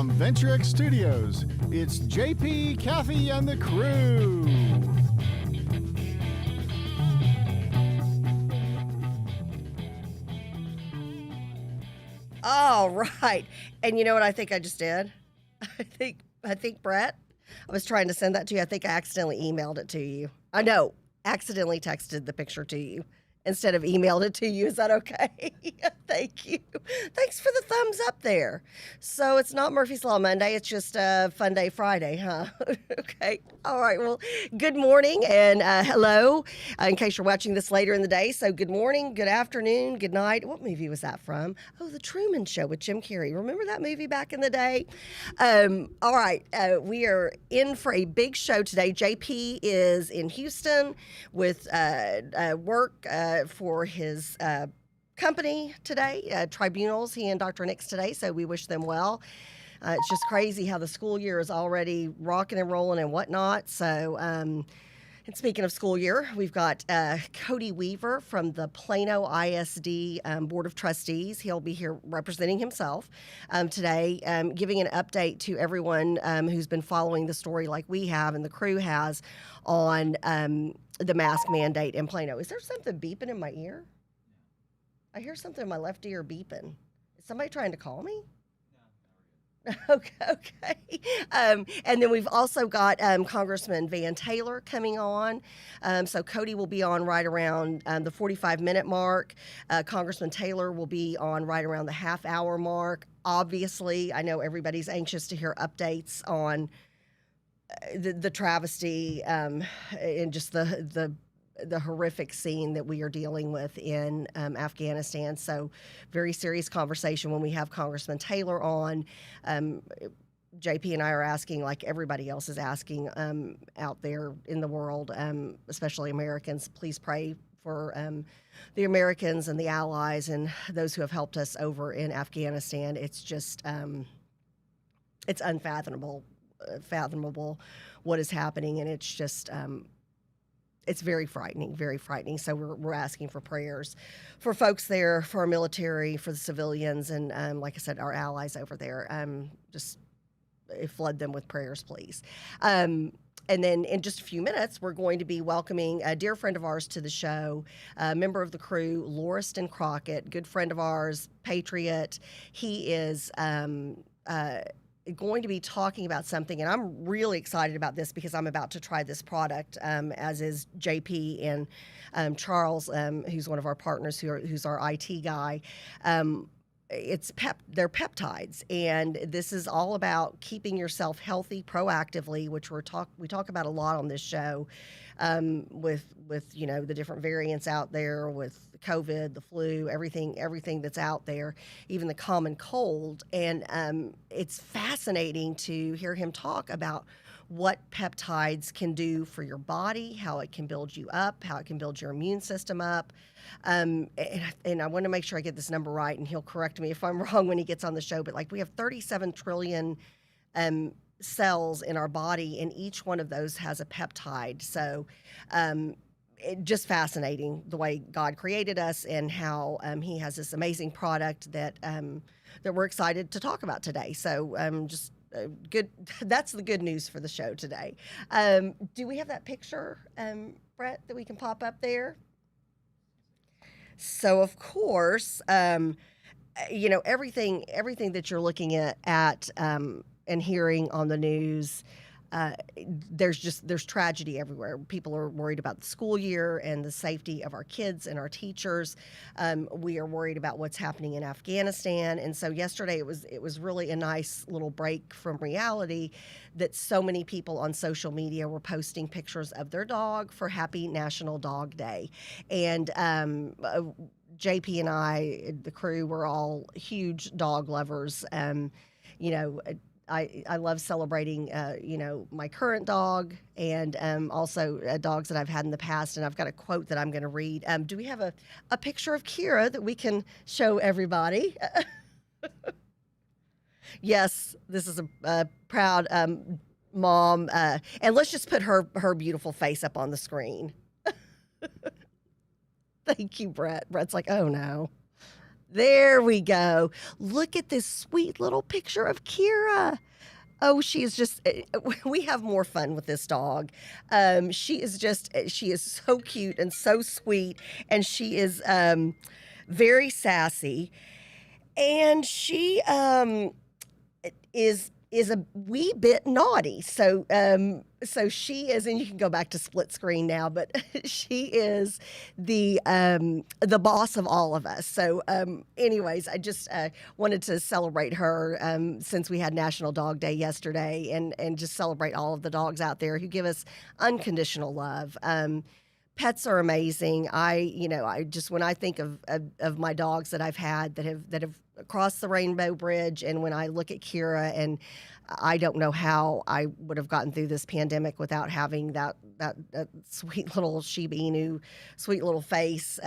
From VentureX Studios, it's JP, Kathy, and the crew. All right. And you know what I think I just did? I think Brett, I was trying to send that to you. I think I accidentally emailed it to you. I know, accidentally texted the picture to you instead of emailed it to you. Is that okay? Thank you. Thanks for the thumbs up there. So it's not Murphy's Law Monday. It's just Fun Day Friday, huh? Okay. All right. Well, good morning and hello, in case you're watching this later in the day. So good morning, good afternoon, good night. What movie was that from? Oh, The Truman Show with Jim Carrey. Remember that movie back in the day? All right. We are in for a big show today. JP is in Houston with work for his company today, Tribunals, he and Dr. Nix today, so we wish them well. It's just crazy how the school year is already rocking and rolling and whatnot. So, and speaking of school year, we've got Cody Weaver from the Plano ISD Board of Trustees. He'll be here representing himself today, giving an update to everyone who's been following the story like we have and the crew has on the mask mandate in Plano. Is there something beeping in my ear? I hear something in my left ear beeping. Is somebody trying to call me? Okay. And then we've also got Congressman Van Taylor coming on. So Cody will be on right around the 45-minute mark. Congressman Taylor will be on right around the half-hour mark. Obviously, I know everybody's anxious to hear updates on the travesty and just the horrific scene that we are dealing with in Afghanistan. So very serious conversation when we have Congressman Taylor on. JP and I are asking, like everybody else is asking out there in the world, especially Americans, please pray for the Americans and the allies and those who have helped us over in Afghanistan. It's just, it's unfathomable what is happening, and it's just, it's very frightening, very frightening. So we're asking for prayers for folks there, for our military, for the civilians, and like I said, our allies over there. Just flood them with prayers, please. And then in just a few minutes, we're going to be welcoming a dear friend of ours to the show, a member of the crew, Lauriston Crockett, good friend of ours, patriot. He is going to be talking about something, and I'm really excited about this because I'm about to try this product, as is JP and Charles, who's one of our partners, who's our IT guy. They're peptides, and this is all about keeping yourself healthy proactively, which we talk about a lot on this show, with the different variants out there, with COVID, the flu, everything that's out there, even the common cold. And it's fascinating to hear him talk about what peptides can do for your body, how it can build you up, how it can build your immune system up. And I want to make sure I get this number right, and he'll correct me if I'm wrong when he gets on the show, but like we have 37 trillion cells in our body, and each one of those has a peptide. So just fascinating the way God created us and how he has this amazing product that we're excited to talk about today. So just good. That's the good news for the show today. Do we have that picture, Brett, that we can pop up there? So of course, everything that you're looking at and hearing on the news, there's tragedy everywhere. People are worried about the school year and the safety of our kids and our teachers. We are worried about what's happening in Afghanistan. And so yesterday it was really a nice little break from reality that so many people on social media were posting pictures of their dog for Happy National Dog Day. And JP and I, the crew, were all huge dog lovers. I love celebrating, my current dog and also dogs that I've had in the past. And I've got a quote that I'm going to read. Do we have a picture of Kira that we can show everybody? Yes, this is a proud mom. And let's just put her beautiful face up on the screen. Thank you, Brett. Brett's like, oh, no. There we go. Look at this sweet little picture of Kira. Oh, she is just, we have more fun with this dog. She is so cute and so sweet, and she is very sassy. And she is a wee bit naughty. So she is, and you can go back to split screen now, but she is the boss of all of us. So anyways, I just wanted to celebrate her since we had National Dog Day yesterday, and just celebrate all of the dogs out there who give us unconditional love. Pets are amazing. I just, when I think of my dogs that I've had that have crossed the Rainbow Bridge, and when I look at Kira, and I don't know how I would have gotten through this pandemic without having that sweet little Shiba Inu, sweet little face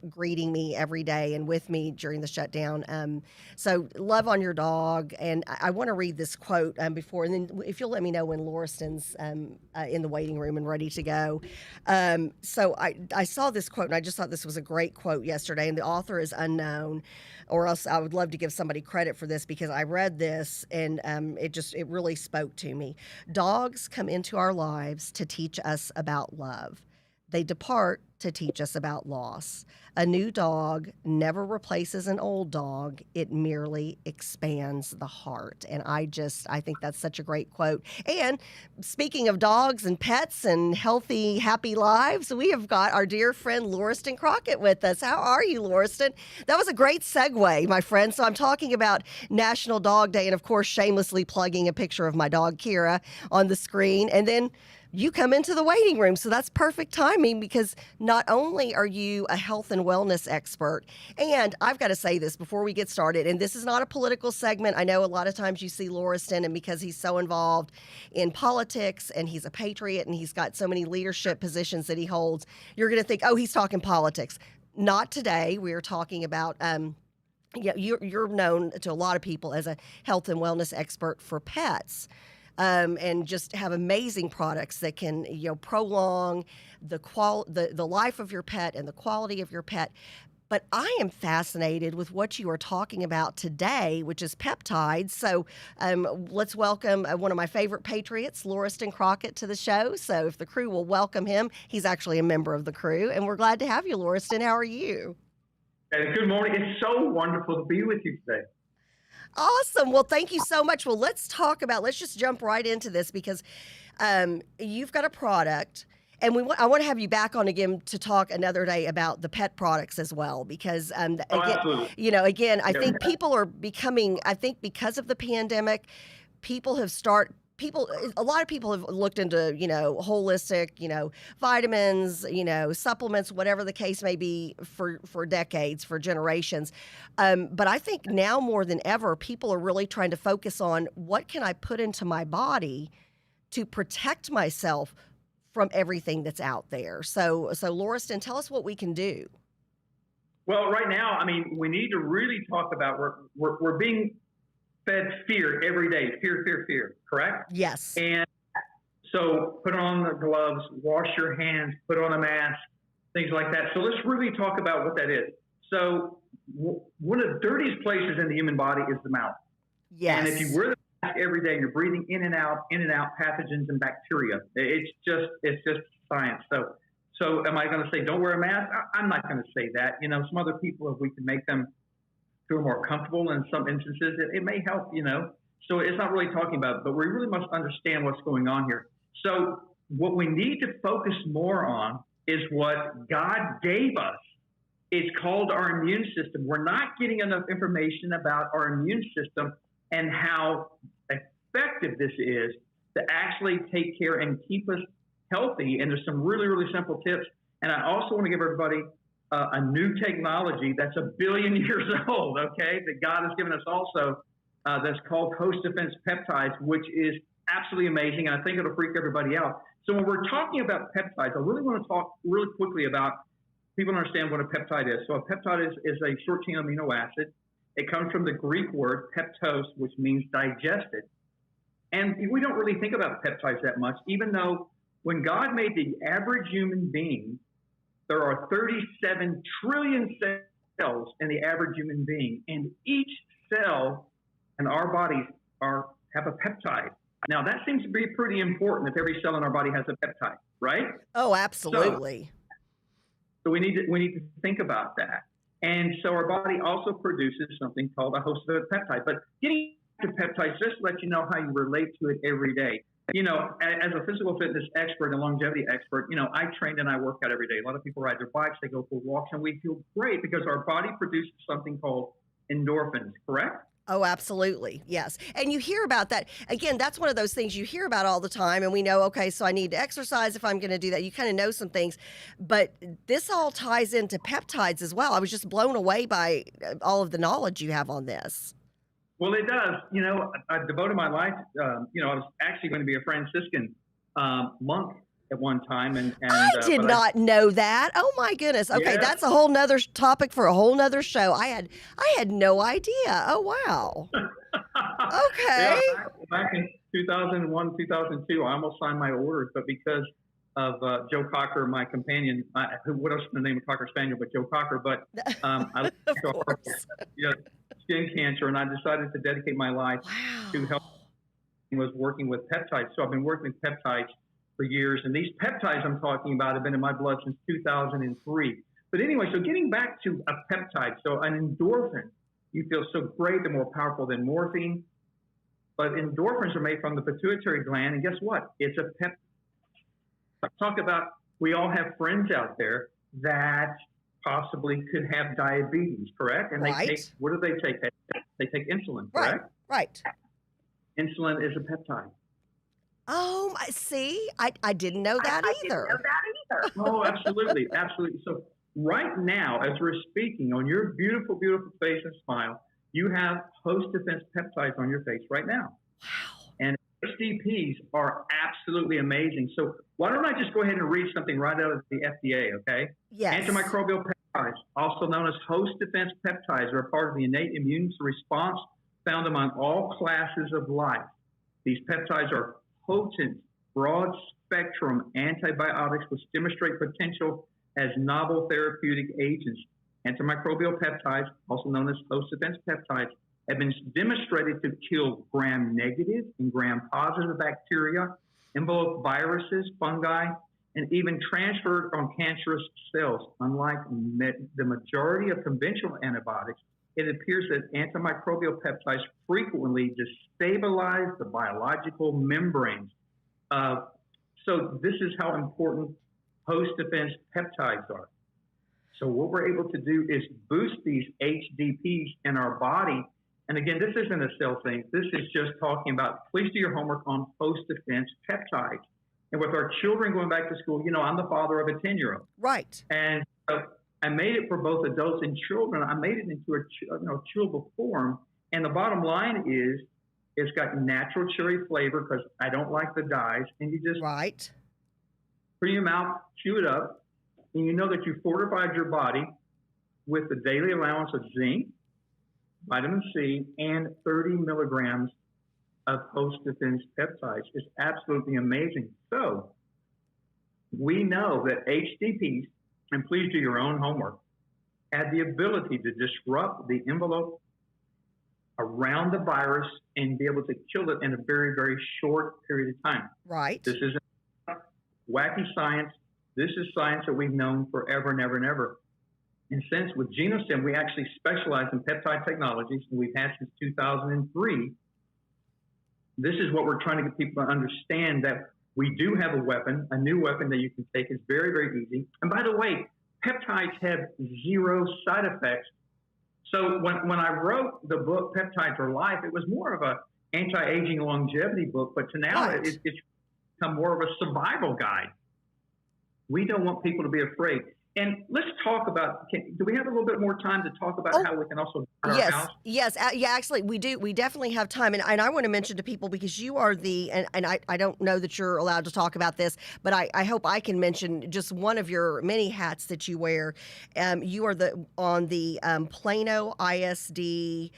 greeting me every day and with me during the shutdown. So love on your dog. And I want to read this quote before, and then if you'll let me know when Lauriston's in the waiting room and ready to go. So I saw this quote, and I just thought this was a great quote yesterday, and the author is unknown, or else I would love to give somebody credit for this, because I read this and it really spoke to me. Dogs come into our lives to teach us about love. They depart to teach us about loss. A new dog never replaces an old dog. It merely expands the heart. And I think that's such a great quote. And speaking of dogs and pets and healthy, happy lives, we have got our dear friend Lauriston Crockett with us. How are you, Lauriston? That was a great segue, my friend. So I'm talking about National Dog Day, and of course, shamelessly plugging a picture of my dog, Kira, on the screen. And then you come into the waiting room. So that's perfect timing, because not only are you a health and wellness expert, and I've got to say this before we get started, and this is not a political segment. I know a lot of times you see Lauriston, and because he's so involved in politics and he's a patriot and he's got so many leadership positions that he holds, you're going to think, oh, he's talking politics. Not today. We are talking about you're known to a lot of people as a health and wellness expert for pets. And just have amazing products that can, prolong the life of your pet and the quality of your pet. But I am fascinated with what you are talking about today, which is peptides. So let's welcome one of my favorite patriots, Lauriston Crockett, to the show. So if the crew will welcome him, he's actually a member of the crew, and we're glad to have you, Lauriston. How are you? Good morning. It's so wonderful to be with you today. Awesome. Well, thank you so much. Well, let's just jump right into this, because you've got a product, and I want to have you back on again to talk another day about the pet products as well, because absolutely. Again, I think people are becoming, I think because of the pandemic, a lot of people have looked into, holistic, vitamins, supplements, whatever the case may be, for decades, for generations. But I think now more than ever, people are really trying to focus on what can I put into my body to protect myself from everything that's out there. So Lauriston, tell us what we can do. Well, right now, we need to really talk about we're being fed fear every day. Fear, correct? Yes. And so put on the gloves, wash your hands, put on a mask, things like that. So let's really talk about what that is. So one of the dirtiest places in the human body is the mouth. Yes. And if you wear the mask every day, you're breathing in and out pathogens and bacteria. It's just science. So am I going to say don't wear a mask? I'm not going to say that. Some other people, if we can make them feel more comfortable in some instances, it may help, So it's not really talking about it, but we really must understand what's going on here. So what we need to focus more on is what God gave us. It's called our immune system. We're not getting enough information about our immune system and how effective this is to actually take care and keep us healthy. And there's some really, really simple tips. And I also want to give everybody a new technology that's 1 billion years old, okay, that God has given us also, that's called host defense peptides, which is absolutely amazing, and I think it'll freak everybody out. So when we're talking about peptides, I really want to talk really quickly about people understand what a peptide is. So a peptide is a short-chain amino acid. It comes from the Greek word peptos, which means digested. And we don't really think about peptides that much, even though when God made the average human being, there are 37 trillion cells in the average human being, and each cell in our bodies have a peptide. Now, that seems to be pretty important if every cell in our body has a peptide, right? Oh, absolutely. So we need to think about that. And so our body also produces something called a host of peptides. But getting to peptides, just to let you know how you relate to it every day. You know, as a physical fitness expert and longevity expert, you know, I train and I work out every day. A lot of people ride their bikes, they go for walks, and we feel great because our body produces something called endorphins, correct? Oh, absolutely. Yes. And you hear about that. Again, that's one of those things you hear about all the time. And we know, okay, so I need to exercise if I'm going to do that. You kind of know some things. But this all ties into peptides as well. I was just blown away by all of the knowledge you have on this. Well, it does. You know, I devoted my life, you know, I was actually going to be a Franciscan monk at one time. And I did not know that. Oh my goodness. Okay, Yeah. that's a whole nother topic for a whole nother show. I had no idea. Oh wow. Okay. Yeah, back in 2001, 2002, I almost signed my orders, but because of Joe Cocker, my companion, what else is the name of Cocker Spaniel but Joe Cocker, but I Of course. skin cancer, and I decided to dedicate my life to help. Was working with peptides. So I've been working with peptides for years, and these peptides I'm talking about have been in my blood since 2003. But anyway, so getting back to a peptide, so an endorphin, you feel so great, they're more powerful than morphine. But endorphins are made from the pituitary gland, and guess what? It's a peptide. Talk about, we all have friends out there that possibly could have diabetes, correct? And they take, what do they take? They take insulin, correct? Right. Insulin is a peptide. Oh, I see. I didn't know that either. Oh, absolutely. Absolutely. So right now, as we're speaking, on your beautiful, beautiful face and smile, you have host defense peptides on your face right now. Wow. And HDPs are absolutely amazing. So why don't I just go ahead and read something right out of the FDA, okay? Yes. Antimicrobial peptides, also known as host defense peptides, are a part of the innate immune response found among all classes of life. These peptides are potent, broad-spectrum antibiotics which demonstrate potential as novel therapeutic agents. Antimicrobial peptides, also known as host defense peptides, have been demonstrated to kill gram-negative and gram-positive bacteria, envelop viruses, fungi, and even transfer on cancerous cells. Unlike the majority of conventional antibiotics, it appears that antimicrobial peptides frequently destabilize the biological membranes. So this is how important host defense peptides are. So what we're able to do is boost these HDPs in our body. And again, this isn't a cell thing. This is just talking about, please do your homework on host defense peptides. And with our children going back to school, you know, I'm the father of a 10-year-old. Right. And I made it for both adults and children. I made it into a chewable form. And the bottom line is it's got natural cherry flavor because I don't like the dyes. And you just put it in your mouth, chew it up, and you know that you fortified your body with the daily allowance of zinc, vitamin C, and 30 milligrams of host defense peptides. It's absolutely amazing. So we know that HDPs, and please do your own homework, have the ability to disrupt the envelope around the virus and be able to kill it in a very, very short period of time. Right. This isn't wacky science. This is science that we've known forever and ever and ever. And since with GenoStem, we actually specialize in peptide technologies, and we've had since 2003. This is what we're trying to get people to understand, that we do have a weapon, a new weapon that you can take. It's very, very easy. And by the way, peptides have zero side effects. So when I wrote the book, Peptides for Life, it was more of a anti-aging longevity book, but to now it's become more of a survival guide. We don't want people to be afraid. And let's talk about, do we have a little bit more time to talk about how we can also our house? Yes. Yeah, actually, we do. We definitely have time. And I want to mention to people, because you are and I don't know that you're allowed to talk about this, but I hope I can mention just one of your many hats that you wear. You are on the Plano ISD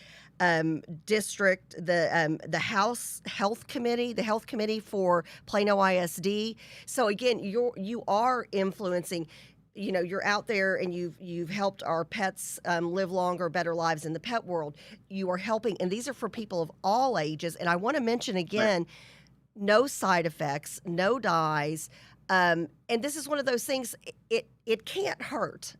district, the House Health Committee, the Health Committee for Plano ISD. So again, you are influencing. you're out there and you've helped our pets live longer, better lives in the pet world. You are helping, and these are for people of all ages. And I want to mention again, no side effects, no dyes. And this is one of those things, it can't hurt.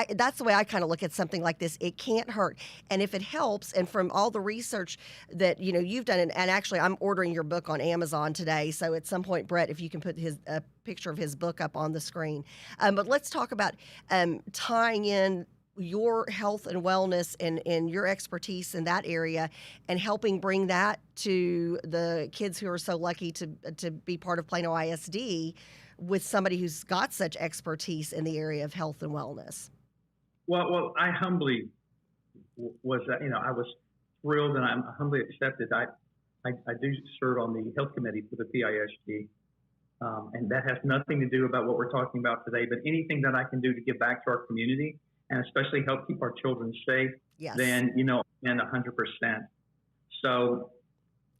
That's the way I kind of look at something like this. It can't hurt. And if it helps, and from all the research that, you've done, and actually I'm ordering your book on Amazon today. So at some point, Brett, if you can put a picture of his book up on the screen. But let's talk about tying in your health and wellness and your expertise in that area and helping bring that to the kids who are so lucky to be part of Plano ISD with somebody who's got such expertise in the area of health and wellness. Well, I humbly was, I was thrilled, and I'm humbly accepted. I do serve on the health committee for the PISD, and that has nothing to do about what we're talking about today, but anything that I can do to give back to our community and especially help keep our children safe, Yes. then, and 100%. So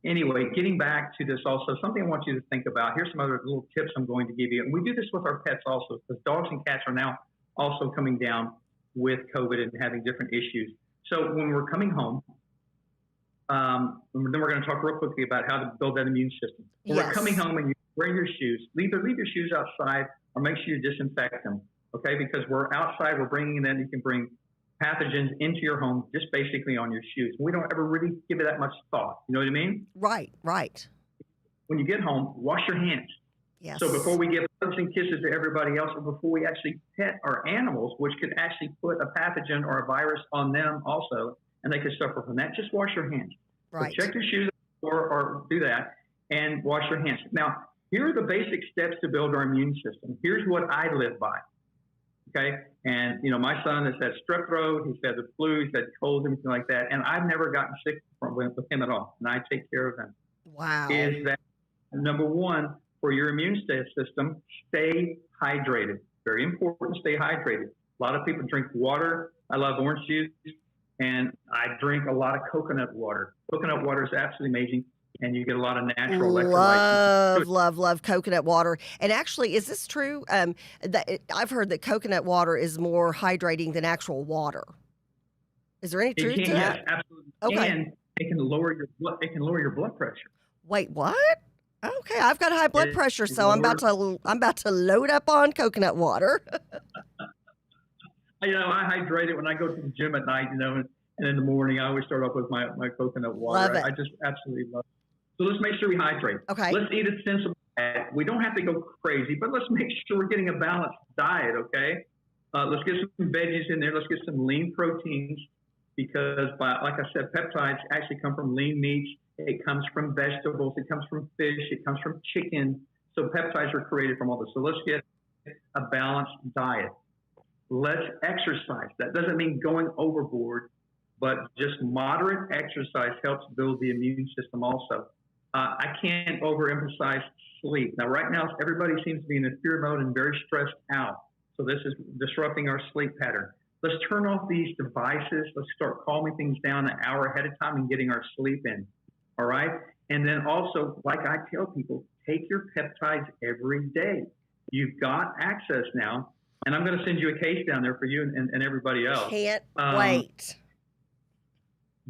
anyway, getting back to this also, something I want you to think about. Here's some other little tips I'm going to give you. And we do this with our pets also, because dogs and cats are now also coming down with COVID and having different issues. So when we're coming home, then we're going to talk real quickly about how to build that immune system. When we're coming home and you wear your shoes, either leave your shoes outside or make sure you disinfect them, okay? Because we're outside, we're bringing it in. You can bring pathogens into your home just basically on your shoes. We don't ever really give it that much thought. You know what I mean? Right. When you get home, wash your hands. Yes. So before we give hugs and kisses to everybody else, or before we actually pet our animals, which could actually put a pathogen or a virus on them also, and they could suffer from that, just wash your hands. Right. So check your shoes or do that and wash your hands. Now, here are the basic steps to build our immune system. Here's what I live by. Okay. And, my son has had strep throat, he's had the flu, he's had colds, everything like that. And I've never gotten sick with him at all. And I take care of him. Wow. Is that number one, for your immune system, stay hydrated. Very important, stay hydrated. A lot of people drink water. I love orange juice, and I drink a lot of coconut water. Coconut water is absolutely amazing, and you get a lot of natural electrolytes. Love coconut water. And actually, is this true? I've heard that coconut water is more hydrating than actual water. Is there any truth to that? Yes, absolutely. Okay. And it can lower your blood pressure. Wait, what? Okay, I've got high blood pressure, so I'm about to load up on coconut water. I hydrate it when I go to the gym at night, and in the morning I always start off with my coconut water. Love it. I just absolutely love it. So let's make sure we hydrate. Okay. Let's eat a sensible diet. We don't have to go crazy, but let's make sure we're getting a balanced diet, okay? Let's get some veggies in there. Let's get some lean proteins because, like I said, peptides actually come from lean meats. It comes from vegetables. It comes from fish. It comes from chicken. So peptides are created from all this. So let's get a balanced diet. Let's exercise. That doesn't mean going overboard, but just moderate exercise helps build the immune system also. I can't overemphasize sleep. Now, right now, everybody seems to be in a fear mode and very stressed out. So this is disrupting our sleep pattern. Let's turn off these devices. Let's start calming things down an hour ahead of time and getting our sleep in. All right. And then also, like I tell people, take your peptides every day. You've got access now. And I'm going to send you a case down there for you and everybody else. Can't wait.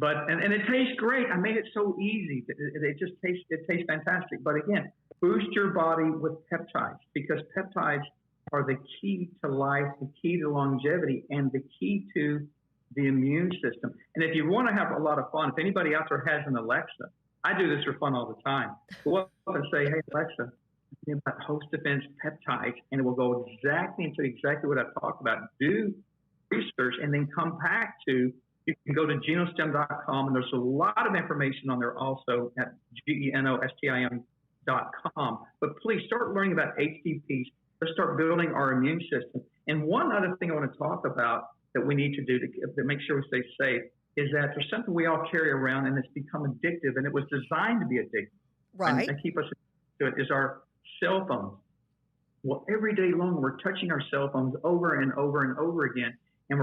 And it tastes great. I made it so easy. It tastes fantastic. But again, boost your body with peptides because peptides are the key to life, the key to longevity, and the key to the immune system. And if you want to have a lot of fun, if anybody out there has an Alexa, I do this for fun all the time. Go up and say, hey, Alexa, about host defense peptides, and it will go into exactly what I've talked about. Do research and then come back to, you can go to genostem.com, and there's a lot of information on there also at genostem.com. But please start learning about HTPs. Let's start building our immune system. And one other thing I want to talk about that we need to do to make sure we stay safe is that there's something we all carry around, and it's become addictive, and it was designed to be addictive. Right. And keep us to it is our cell phones. Well, every day long, we're touching our cell phones over and over and over again. And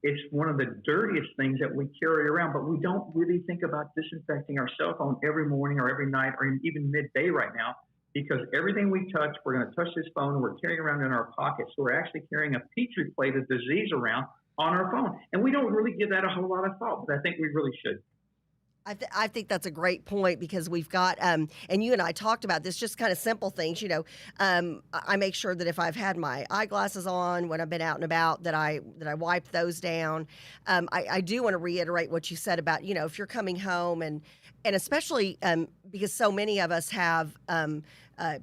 it's one of the dirtiest things that we carry around, but we don't really think about disinfecting our cell phone every morning or every night or even midday right now because everything we touch, we're going to touch this phone, we're carrying around in our pockets. So we're actually carrying a petri plate of disease around on our phone. And we don't really give that a whole lot of thought, but I think we really should. I think that's a great point because we've got, and you and I talked about this, just kind of simple things. I make sure that if I've had my eyeglasses on when I've been out and about, that I wipe those down. I do want to reiterate what you said about, if you're coming home and especially because so many of us have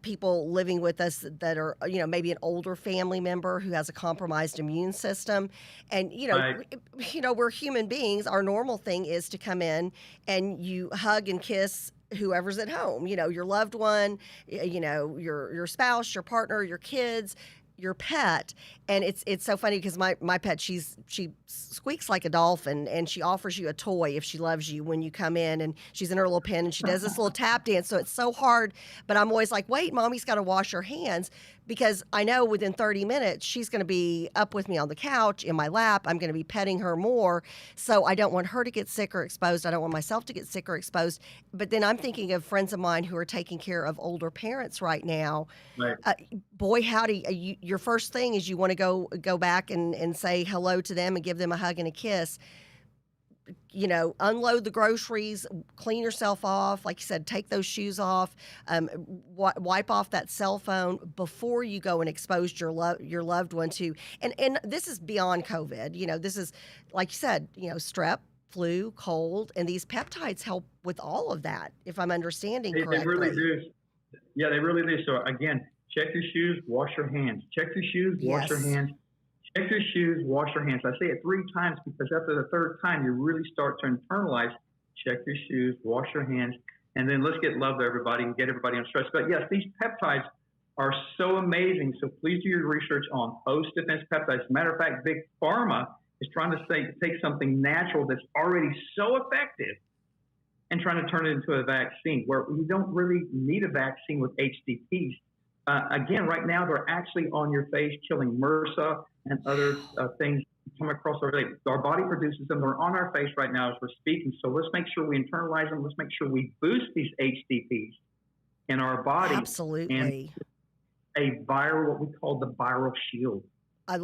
people living with us that are, maybe an older family member who has a compromised immune system. And, Right. we're human beings. Our normal thing is to come in and you hug and kiss whoever's at home, your loved one, your spouse, your partner, your kids, your pet. And it's so funny because my pet, she squeaks like a dolphin, and she offers you a toy if she loves you when you come in, and she's in her little pen and she does this little tap dance. So it's so hard, but I'm always like, wait, mommy's got to wash her hands, because I know within 30 minutes she's going to be up with me on the couch in my lap. I'm going to be petting her more. So I don't want her to get sick or exposed. I don't want myself to get sick or exposed. But then I'm thinking of friends of mine who are taking care of older parents right now. Right. Boy, howdy, your first thing is you want to go back and say hello to them and give them a hug and a kiss. Unload the groceries, clean yourself off. Like you said, take those shoes off, wipe off that cell phone before you go and expose your loved one to. And this is beyond COVID. This is, like you said, strep, flu, cold, and these peptides help with all of that, if I'm understanding correctly. They really do. Yeah, they really do. So again, check your shoes, wash your hands. Check your shoes, wash your hands. Check your shoes, wash your hands. I say it 3 times because after the 3rd time, you really start to internalize, check your shoes, wash your hands, and then let's get love to everybody and get everybody on stress. But yes, these peptides are so amazing. So please do your research on post-defense peptides. As a matter of fact, Big Pharma is trying to take something natural that's already so effective and trying to turn it into a vaccine, where you don't really need a vaccine with HCPs. Again, right now, they're actually on your face, killing MRSA and other things come across our day. Our body produces them. They're on our face right now as we're speaking. So let's make sure we internalize them. Let's make sure we boost these HCPs in our body. Absolutely. And what we call the viral shield.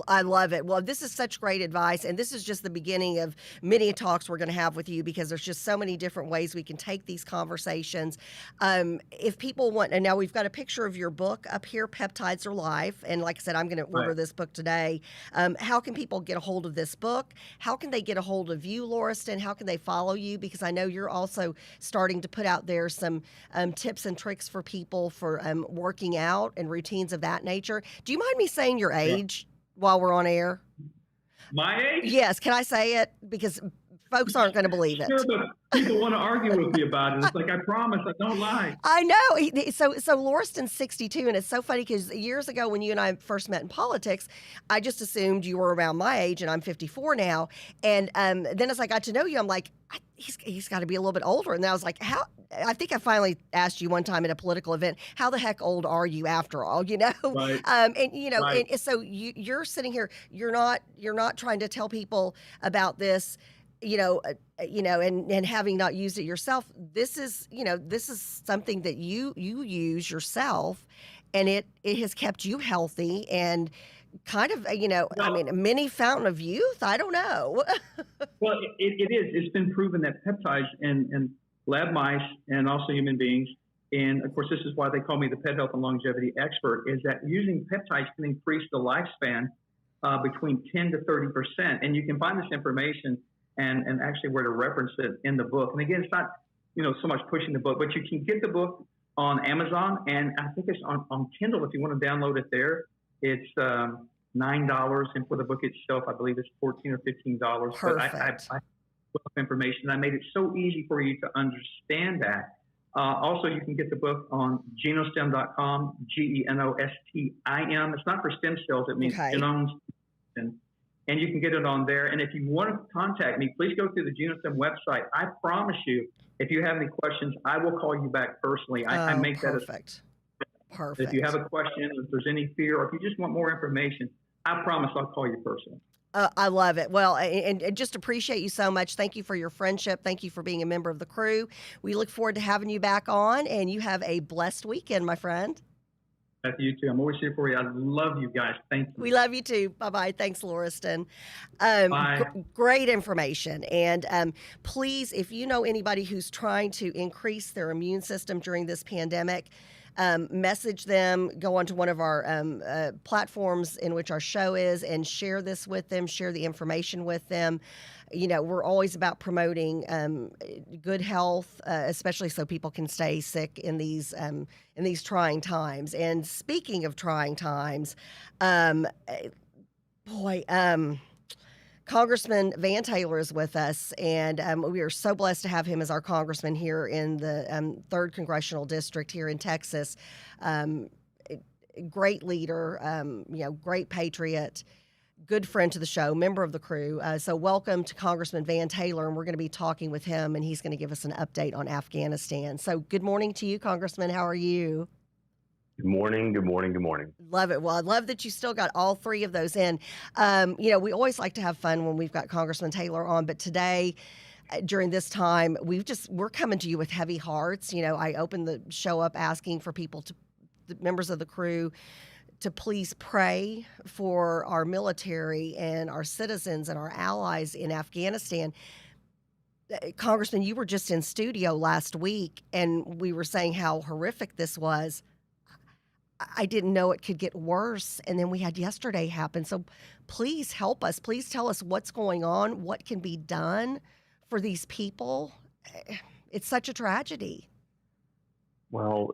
I love it. Well, this is such great advice, and this is just the beginning of many talks we're going to have with you, because there's just so many different ways we can take these conversations. If people want, and now we've got a picture of your book up here, Peptides Are Life, and like I said, I'm going to order this book today. How can people get a hold of this book? How can they get a hold of you, Lauriston? How can they follow you? Because I know you're also starting to put out there some tips and tricks for people for working out and routines of that nature. Do you mind me saying your age? While we're on air? My age? Yes. Can I say it? Because folks aren't going to believe it. Sure, but people want to argue with me about it. It's like, I promise, I don't lie. I know. So Lauriston's 62, and it's so funny because years ago when you and I first met in politics, I just assumed you were around my age, and I'm 54 now. And then as I got to know you, I'm like, he's got to be a little bit older. And I was like, how? I think I finally asked you one time at a political event, how the heck old are you after all? Right. And so you're sitting here, you're not trying to tell people about this, and having not used it yourself. This is something that you use yourself, and it has kept you healthy and kind of, a mini fountain of youth. I don't know. Well, it is. It's been proven that peptides in lab mice and also human beings, and of course, this is why they call me the pet health and longevity expert, is that using peptides can increase the lifespan between 10 to 30%. And you can find this information and actually where to reference it in the book. And again, it's not, so much pushing the book, but you can get the book on Amazon, and I think it's on Kindle if you want to download it there. It's $9, and for the book itself, I believe it's $14 or $15. Perfect. But I information. I made it so easy for you to understand that. Also, you can get the book on genostem.com, GENOSTIM. It's not for stem cells. It means genomes. And you can get it on there. And if you want to contact me, please go through the Genostem website. I promise you, if you have any questions, I will call you back personally. I make perfect. Perfect. If you have a question, if there's any fear, or if you just want more information, I promise I'll call you personally. I love it. Well, and just appreciate you so much. Thank you for your friendship. Thank you for being a member of the crew. We look forward to having you back on, and you have a blessed weekend, my friend. Thank you too. I'm always here for you. I love you guys. Thank you. We love you too. Bye-bye. Thanks, Lauriston. Bye. Great information. And please, if you know anybody who's trying to increase their immune system during this pandemic, message them, go onto one of our platforms in which our show is, and share this with them, share the information with them. You know, we're always about promoting good health, especially so people can stay sick in these trying times. And speaking of trying times, Congressman Van Taylor is with us, and we are so blessed to have him as our congressman here in the 3rd Congressional District here in Texas. Great leader, great patriot, good friend to the show, member of the crew. So welcome to Congressman Van Taylor, and we're going to be talking with him, and he's going to give us an update on Afghanistan. So good morning to you, Congressman. How are you? Good morning, good morning, good morning. Love it. Well, I love that you still got all 3 of those in. We always like to have fun when we've got Congressman Taylor on, but today, during this time, we're coming to you with heavy hearts. You know, I opened the show up asking for the members of the crew, to please pray for our military and our citizens and our allies in Afghanistan. Congressman, you were just in studio last week, and we were saying how horrific this was. I didn't know it could get worse, and then we had yesterday happen. So please help us. Please tell us what's going on, what can be done for these people. It's such a tragedy. Well,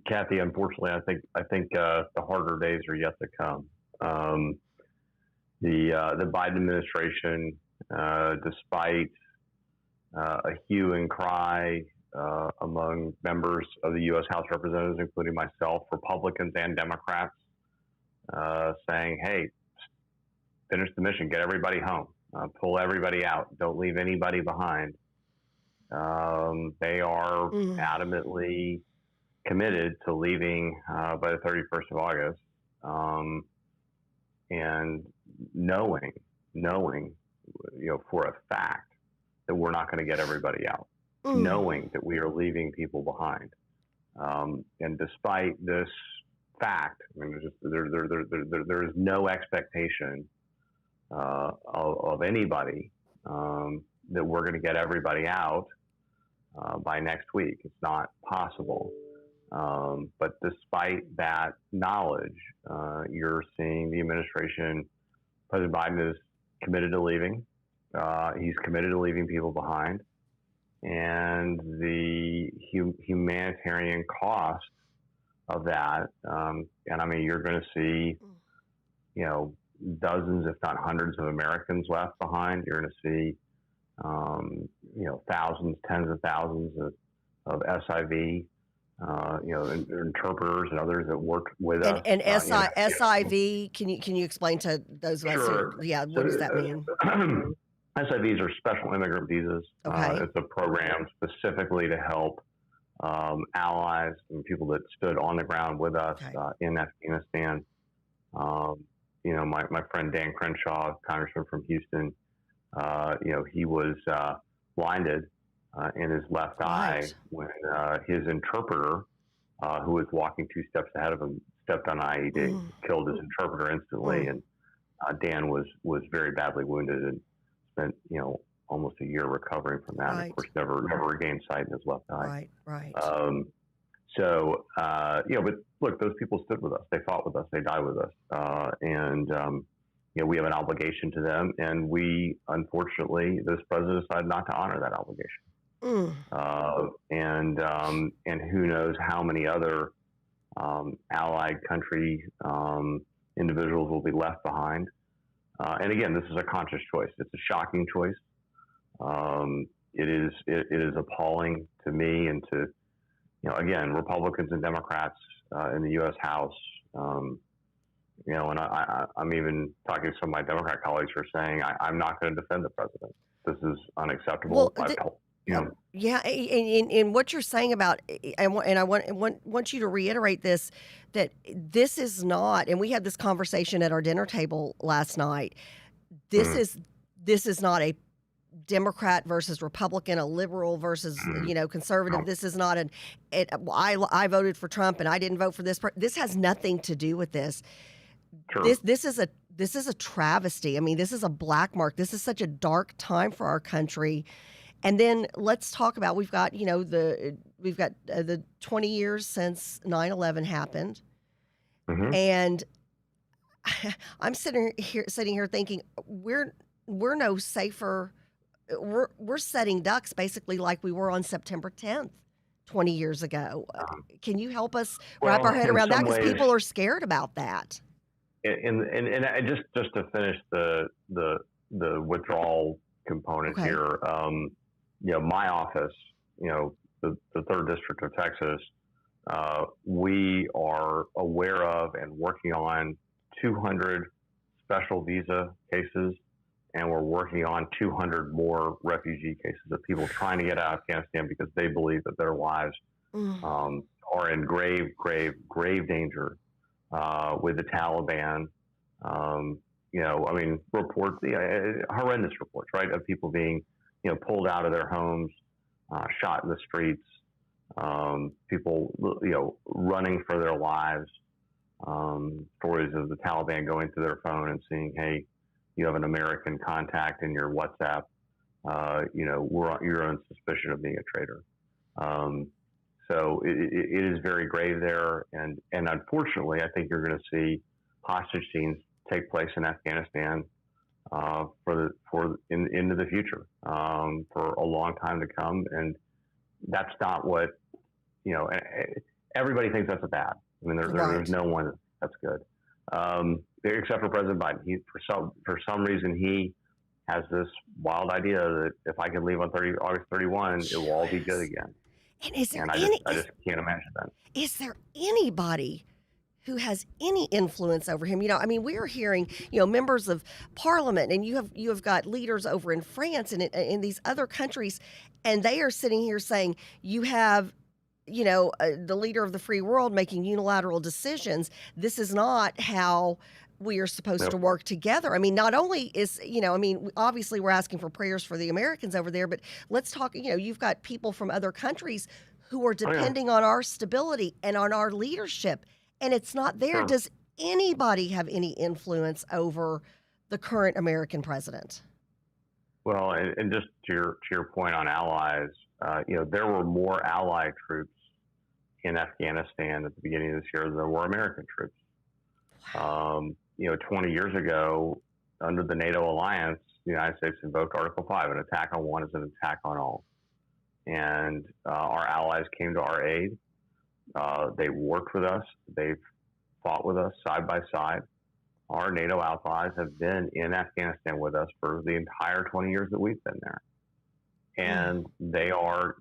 Kathy, unfortunately, I think the harder days are yet to come. The Biden administration, despite a hue and cry among members of the U.S. House of Representatives, including myself, Republicans and Democrats, saying, "Hey, finish the mission, get everybody home, pull everybody out, don't leave anybody behind." They are adamantly committed to leaving by the 31st of August, and knowing, for a fact that we're not going to get everybody out, knowing that we are leaving people behind, and despite this fact, I mean, there is no expectation of anybody that we're going to get everybody out by next week. It's not possible. But despite that knowledge, you're seeing the administration, President Biden is committed to leaving. He's committed to leaving people behind. And the humanitarian cost of that, and I mean, you're going to see, dozens, if not hundreds of Americans left behind. You're going to see, thousands, tens of thousands of SIV, interpreters and others that work with us. And SIV, can you explain to those of us Sure. what does that mean? SIVs are special immigrant visas. Okay. It's a program specifically to help allies and people that stood on the ground with us in Afghanistan. My friend Dan Crenshaw, congressman from Houston, he was blinded in his left eye when his interpreter, who was walking 2 steps ahead of him, stepped on IED, killed his interpreter instantly, and Dan was very badly wounded and spent almost a year recovering from that. Right. Of course, never regained sight in his left eye. Right. But look, those people stood with us. They fought with us. They died with us. We have an obligation to them, and we, unfortunately, this president decided not to honor that obligation. And who knows how many other allied country individuals will be left behind. And again, this is a conscious choice. It's a shocking choice. It is appalling to me and to, again, Republicans and Democrats in the U.S. House. And I'm even talking to some of my Democrat colleagues who are saying, I'm not going to defend the president. This is unacceptable. Yeah, in what you're saying about, want you to reiterate this, that this is not, and we had this conversation at our dinner table last night. This Mm, is this is not a Democrat versus Republican, a liberal versus mm, conservative. no, This is not I voted for Trump and I didn't vote for this. This has nothing to do with this. true. This is a travesty. I mean, this is a black mark. This is such a dark time for our country. And then let's talk about, we've got the 20 years since 9/11 happened, Hmm. and I'm sitting here thinking we're no safer. We're setting ducks basically like we were on September 10th 20 years ago. Can you help us wrap Well, our head in around that, some because ways, people are scared about that? and just to finish the withdrawal component Okay. here, my office, the third district of Texas, we are aware of and working on 200 special visa cases, and we're working on 200 more refugee cases of people trying to get out of Afghanistan because they believe that their lives Mm. are in grave danger with the Taliban. Reports, horrendous reports, right, of people being, pulled out of their homes, shot in the streets, people, running for their lives. Stories of the Taliban going to their phone and seeing, hey, you have an American contact in your WhatsApp. You're on suspicion of being a traitor. So it is very grave there, and unfortunately, I think you're going to see hostage scenes take place in Afghanistan into the future for a long time to come, and that's not what everybody thinks that's a bad. I mean, there's Right. no one that's good, except for President Biden. For some reason he has this wild idea that if I can leave on August 31, it will all be good Yes. again. And is there And I any just can't imagine that. is there anybody who has any influence over him? We're hearing, members of parliament, and you have got leaders over in France and in these other countries, and they are sitting here saying you have, the leader of the free world making unilateral decisions. This is not how we are supposed to Nope. work together. I mean, not only is, obviously we're asking for prayers for the Americans over there, but let's talk, you've got people from other countries who are Oh yeah, depending on our stability and on our leadership, and it's not there. sure. Does anybody have any influence over the current American president? Well, and just to your point on allies, there were more allied troops in Afghanistan at the beginning of this year than there were American troops. 20 years ago, under the NATO alliance, the United States invoked Article 5, an attack on one is an attack on all. And our allies came to our aid. They worked with us. They've fought with us side by side. Our NATO allies have been in Afghanistan with us for the entire 20 years that we've been there. And they are,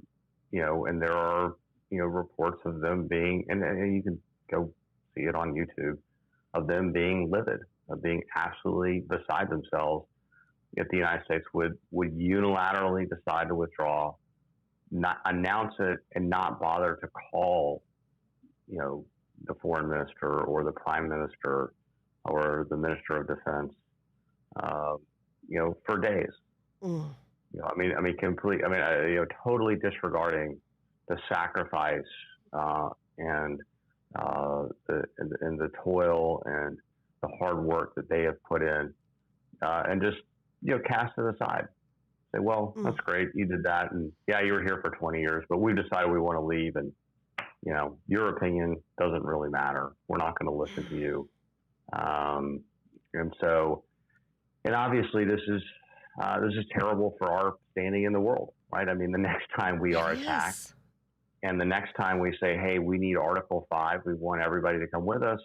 and there are, reports of them being, and you can go see it on YouTube, of them being livid, of being absolutely beside themselves if the United States would unilaterally decide to withdraw, not announce it, and not bother to call, the foreign minister or the prime minister or the minister of defense, for days. Mm. Totally disregarding the sacrifice and the toil and the hard work that they have put in, and just cast it aside. Say, well, that's great, you did that, and yeah, you were here for 20 years, but we've decided we want to leave, and your opinion doesn't really matter. We're not going to listen to you. And obviously, this is terrible for our standing in the world, right? I mean, the next time we are attacked, Yes. and the next time we say, hey, we need Article 5, we want everybody to come with us,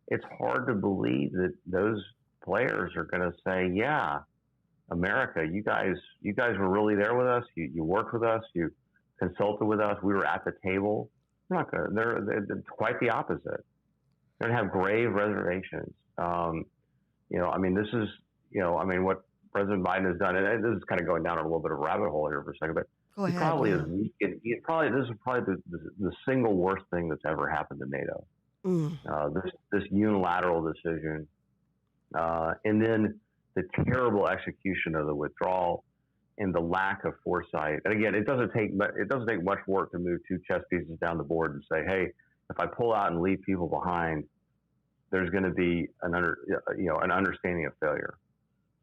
it's hard to believe that those players are going to say, yeah, America, you guys were really there with us. You worked with us. You consulted with us. We were at the table. They're not going to, they're quite the opposite. They're going to have grave reservations. This is, President Biden has done, and this is kind of going down a little bit of a rabbit hole here for a second, but Go he ahead. probably Yeah. is weak. This is probably the single worst thing that's ever happened to NATO. This unilateral decision, and then the terrible execution of the withdrawal and the lack of foresight. And again, it doesn't take much work to move two chess pieces down the board and say, hey, if I pull out and leave people behind, there's going to be an understanding of failure,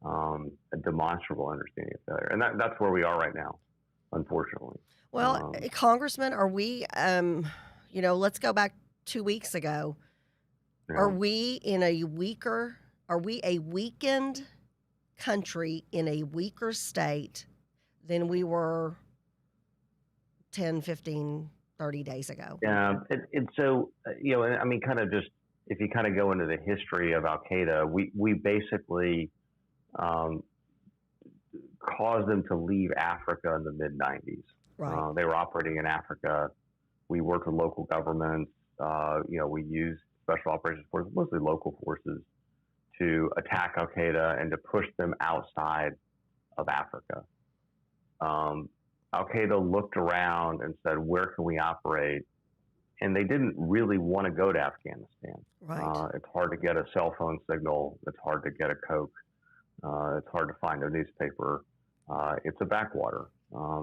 a demonstrable understanding of failure, and that's where we are right now, unfortunately. Well, Congressman, are we? Let's go back 2 weeks ago. Yeah. Are we a weakened country in a weaker state than we were 10, 15, 30 days ago? Yeah, and so, I mean, kind of just, if you kind of go into the history of Al-Qaeda, we basically caused them to leave Africa in the mid-90s. Right. They were operating in Africa. We worked with local governments. We used special operations forces, mostly local forces, to attack Al-Qaeda and to push them outside of Africa. Al-Qaeda looked around and said, where can we operate? And they didn't really want to go to Afghanistan. Right. It's hard to get a cell phone signal. It's hard to get a Coke. It's hard to find a newspaper. It's a backwater.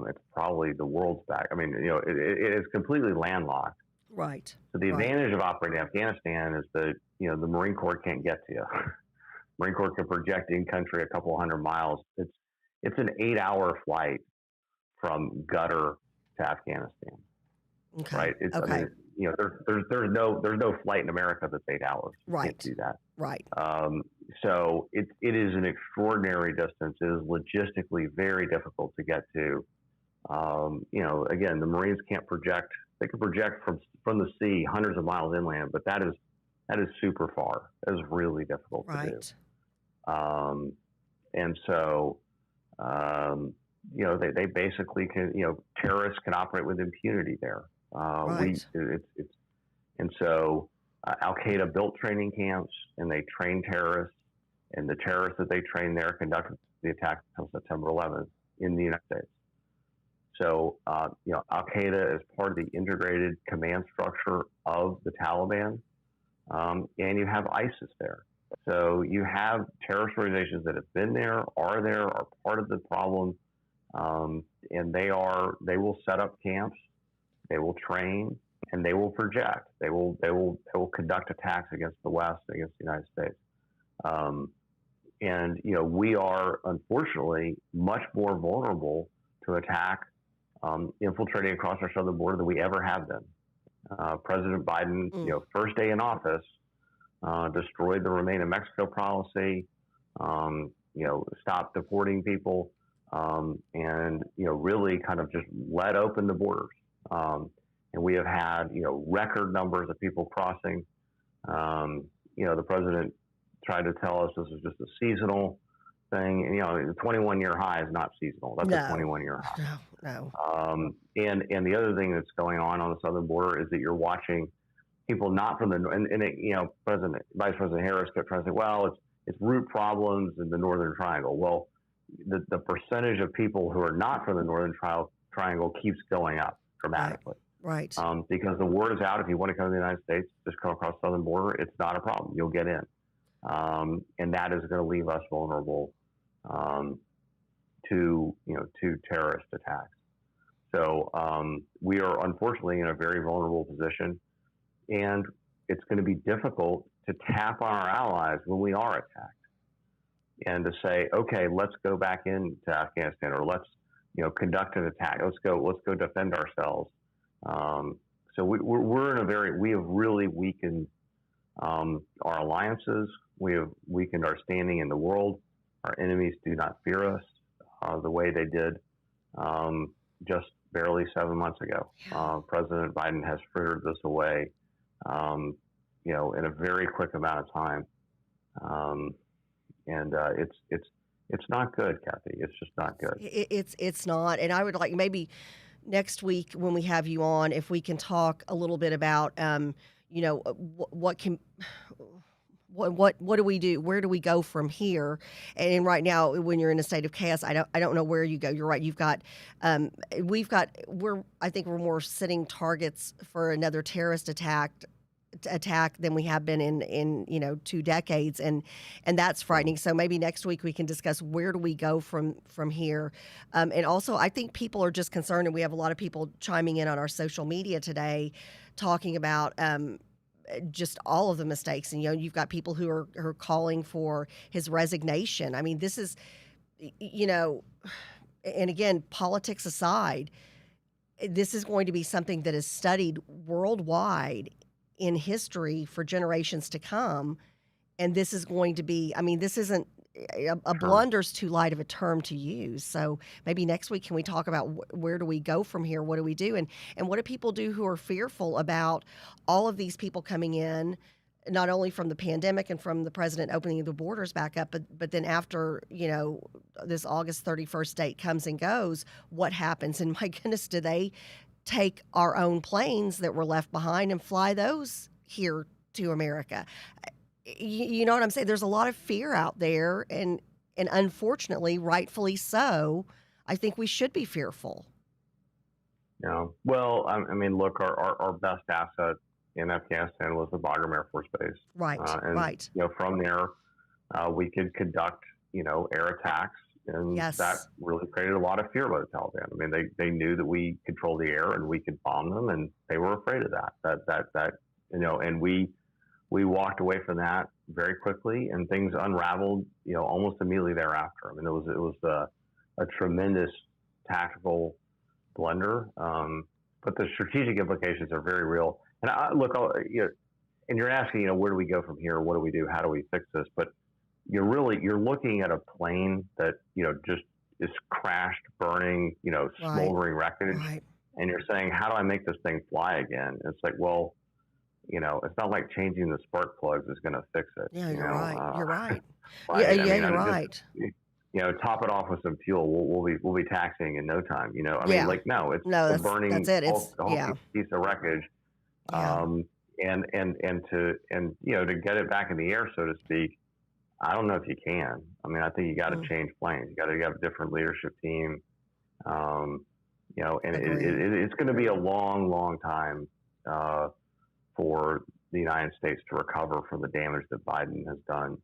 It's probably the world's back. I mean, it is completely landlocked. Right. So the advantage of operating in Afghanistan is that, the Marine Corps can't get to you. Marine Corps can project in country a couple hundred miles. It's an 8-hour flight from Qatar to Afghanistan. Okay. Right. Okay. I mean, there's no flight in America that's 8 hours. You Right. can't do that. Right. So it is an extraordinary distance. It is logistically very difficult to get to. Again, the Marines can't project. They can project from the sea hundreds of miles inland, but that is super far. That is really difficult to do. And so, they basically can, terrorists can operate with impunity there. Right. Al-Qaeda built training camps and they trained terrorists, and the terrorists that they trained there conducted the attack on September 11th in the United States. So, Al-Qaeda is part of the integrated command structure of the Taliban, and you have ISIS there. So you have terrorist organizations that have been there, are part of the problem, and they will set up camps, they will train, and they will project. They will conduct attacks against the West, against the United States. We are unfortunately much more vulnerable to attack infiltrating across our southern border than we ever have been. President Biden, first day in office, destroyed the Remain in Mexico policy, stopped deporting people, and really kind of just let open the borders. And we have had, record numbers of people crossing. The president tried to tell us this is just a seasonal thing. And, the 21-year high is not seasonal. That's a 21-year high. No. And the other thing that's going on the southern border is that you're watching people not from Vice President Harris kept trying to say, well, it's root problems in the Northern Triangle. Well, the percentage of people who are not from the Northern Triangle keeps going up dramatically. Right. Because the word is out. If you want to come to the United States, just come across the southern border. It's not a problem. You'll get in. And that is going to leave us vulnerable to terrorist attacks. So we are unfortunately in a very vulnerable position, and it's going to be difficult to tap on our allies when we are attacked, and to say, okay, let's go back into Afghanistan, or let's conduct an attack. Let's go defend ourselves. So we have really weakened our alliances. We have weakened our standing in the world. Our enemies do not fear us the way they did just barely 7 months ago. President Biden has frittered this away, in a very quick amount of time, and it's not good, Kathy. It's just not good. It's not, and I would like maybe next week when we have you on, what What do we do? Where do we go from here? And right now, when you're in a state of chaos, I don't know where you go. You're right. You've got, I think we're more sitting targets for another terrorist attack than we have been in 2 decades, and that's frightening. So maybe next week we can discuss where do we go from here. And also, I think people are just concerned, and we have a lot of people chiming in on our social media today, talking about just all of the mistakes. And you've got people who are calling for his resignation. I mean, this is, and again, politics aside, this is going to be something that is studied worldwide in history for generations to come. And this is going to be, this isn't a blunder's too light of a term to use. So maybe next week, can we talk about where do we go from here? What do we do? And what do people do who are fearful about all of these people coming in, not only from the pandemic and from the president opening the borders back up, but then after, this August 31st date comes and goes, what happens? And my goodness, do they take our own planes that were left behind and fly those here to America? You know what I'm saying? There's a lot of fear out there, and unfortunately, rightfully so, I think we should be fearful. Yeah. Well, look, our best asset in Afghanistan was the Bagram Air Force Base. Right. Right. From there, we could conduct, air attacks, and that really created a lot of fear by the Taliban. They knew that we controlled the air and we could bomb them, and they were afraid of that. And we walked away from that very quickly, and things unraveled, almost immediately thereafter. It was a tremendous tactical blunder, but the strategic implications are very real. And and you're asking, where do we go from here? What do we do? How do we fix this? But you're looking at a plane that, just is crashed, burning, smoldering wreckage. Right. And you're saying, how do I make this thing fly again? And it's like, well, it's not like changing the spark plugs is going to fix it. Yeah, you're right. You're right. You're right. Top it off with some fuel. We'll be taxiing in no time. No, it's the burning. That's it. It's the whole piece of wreckage. Yeah. And to get it back in the air, so to speak, I don't know if you can. I think you got to change planes. You got to have a different leadership team. And it's going to be a long, long time for the United States to recover from the damage that Biden has done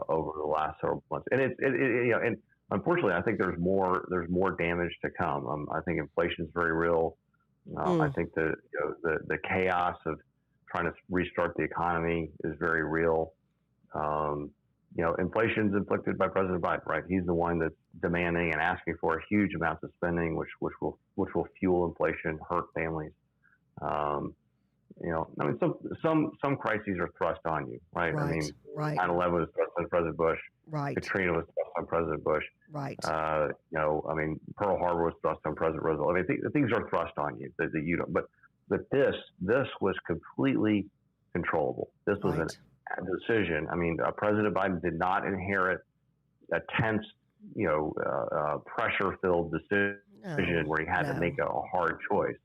over the last several months. And and unfortunately, I think there's more damage to come. I think inflation is very real. I think the chaos of trying to restart the economy is very real. Inflation is inflicted by President Biden, right? He's the one that's demanding and asking for huge amounts of spending, which will fuel inflation, hurt families. Some crises are thrust on you, right? 9/11 was thrust on President Bush. Right. Katrina was thrust on President Bush. Right. Pearl Harbor was thrust on President Roosevelt. Things are thrust on you that you don't. But this was completely controllable. This was a decision. President Biden did not inherit a tense, pressure-filled decision where he had to make a hard choice.